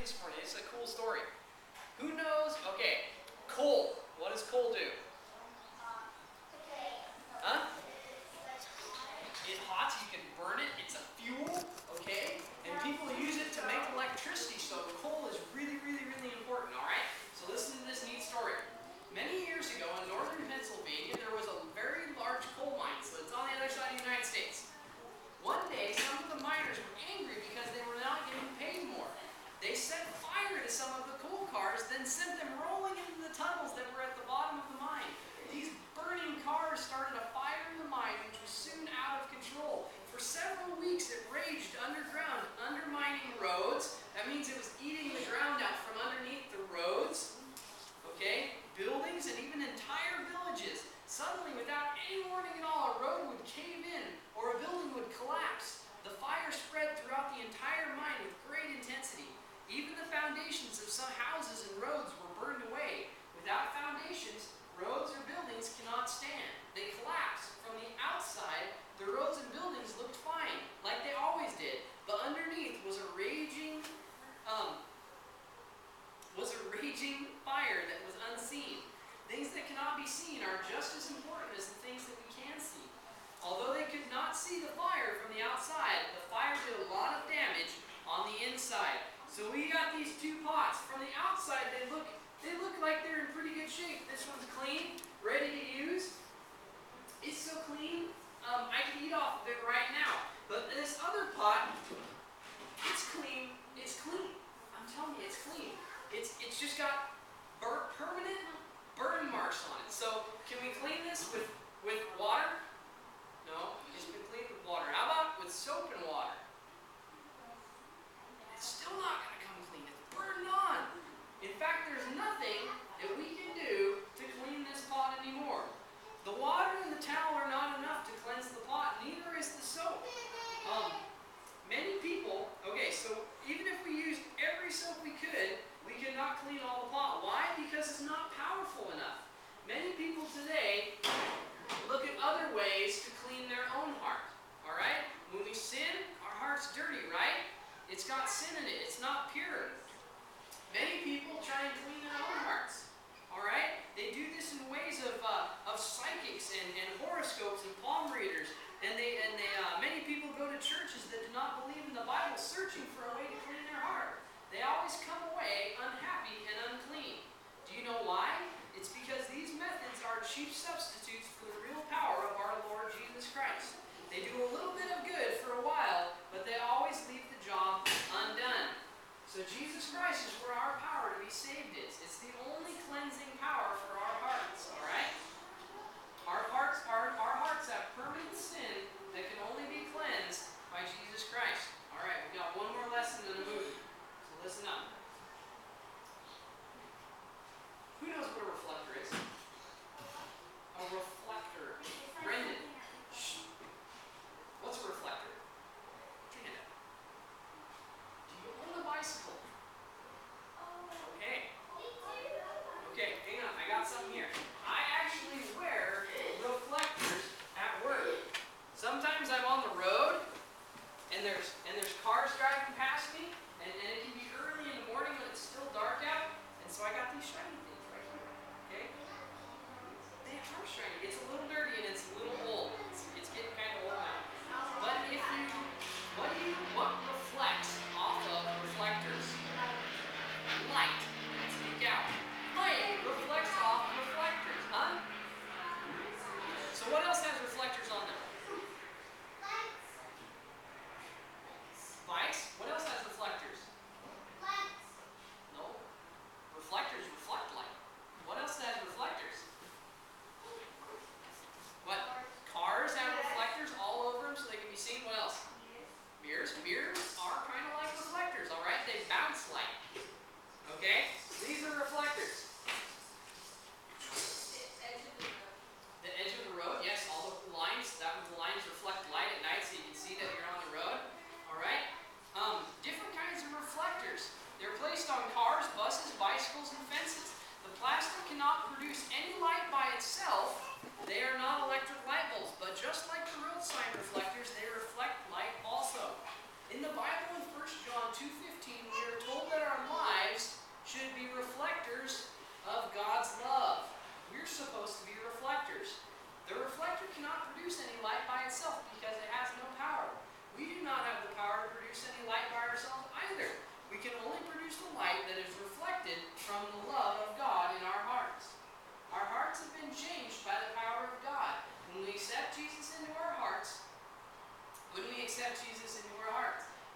this morning. It's a cool story. Who knows? Okay, coal. What does coal do? Huh? It's hot, so you can burn it. It's a fuel, okay? And people use it to make electricity, so coal is really, really, really important, all right? So listen to this neat story. Many years ago in northern Pennsylvania, there was a very large coal mine, so it's on the other side of the United States. One day, some of the miners were angry because they were not getting paid more. They set fire to some of the coal cars, then sent them rolling into the tunnels that were at the bottom of the mine. These burning cars started a fire in the mine, which was soon out of control. For several weeks, it raged underground, undermining roads. That means it was eating the ground out from underneath the roads, okay, buildings, and even entire villages. Suddenly, without any warning at all, a road would cave in or a building would collapse. The fire spread throughout the entire mine with great intensity. Even the foundations of some houses and roads were burned away. Without foundations, roads or buildings cannot stand. They collapse. From the outside, the roads and buildings looked fine, like they always did. But underneath was a raging fire that was unseen. Things that cannot be seen are just as important as the things that we can see. Although they could not see the fire from the outside, the fire did a lot of damage on the inside. So we got these two pots. From the outside, they look like they're in pretty good shape. This one's clean, ready to use. It's so clean, I can eat off of it right now. But this other pot, it's clean. It's clean. I'm telling you, it's clean. It's just got permanent burn marks on it. So can we clean this with water? No, it's been cleaned with water. How about with soap and water? It's still not going to come clean. It's burned on. In fact, there's nothing that we can do to clean this pot anymore. The water and the towel are not enough to cleanse the pot, neither is the soap. Many people, okay, so even if we used every soap we could not clean all the pot. Why? Because it's not powerful enough. Many people today look at other ways to clean their own heart. All right? When we sin, our heart's dirty, right? It's got sin in it. It's not pure. Many people try and clean their own hearts. All right? They do this in ways of psychics and horoscopes and palm readers. And many people go to churches that do not believe in the Bible, searching for a way to clean their heart. They always come away unhappy and unclean. Do you know why? It's because these methods are cheap substitutes for the real power of our Lord Jesus Christ. They do a little bit of good for a while, but they always leave the job undone. So Jesus Christ is where our power to be saved is. It's the only cleansing power for our hearts, all right? Our hearts have permanent sin that can only be cleansed by Jesus Christ. All right, we've got one more lesson in the movie. So listen up. Who knows what a reflector is? A reflector. Brendan. Shh. What's a reflector? Put your hand up. Do you own a bicycle? Okay. Okay, hang on. I got something here. I actually wear reflectors at work. Sometimes I'm on the road and there's cars driving past me, and it can be early in the morning when it's still dark out, and so I got these shiny things right here. Okay? They are shiny. It's a little dirty and it's a little old. It's getting kind of old now. But what reflects off of reflectors? Light. Speak out. Light reflects off reflectors, huh? So what else has reflectors on them? Lights? What else has reflectors? No. Reflectors reflect light. What else has reflectors? What? Cars have reflectors all over them so they can be seen. What else? Mirrors. Mirrors are kind of like reflectors, all right? They bounce light. Okay? These are reflectors. The edge of the road, yes, all the lines. The lines reflect light at night so you can see that you're on the road. All right? Different kinds of reflectors. They're placed on cars, buses, bicycles, and fences. The plastic cannot produce any light by itself. They are not electric light bulbs, but just like the road sign reflectors, they reflect light also. In the Bible, in 1 John 2:15, we are told that our lives produce a light that is reflected from the love of God in our hearts. Our hearts have been changed by the power of God. When we accept Jesus into our hearts,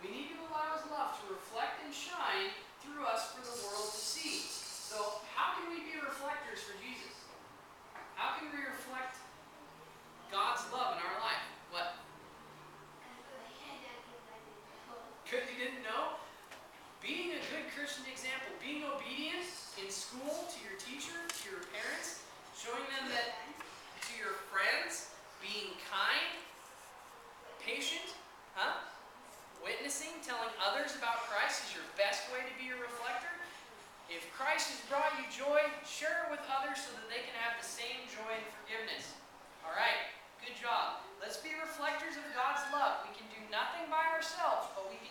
we need to allow His love to reflect and shine through us for the world to see. So how can we be reflectors for Jesus? How can we reflect God's love in our life? What? Good, you didn't know? Being a good Christian example, being obedient in school to your teacher, to your parents, showing them that to your friends, being kind, patient, witnessing, telling others about Christ is your best way to be a reflector. If Christ has brought you joy, share it with others so that they can have the same joy and forgiveness. All right, good job. Let's be reflectors of God's love. We can do nothing by ourselves, but we can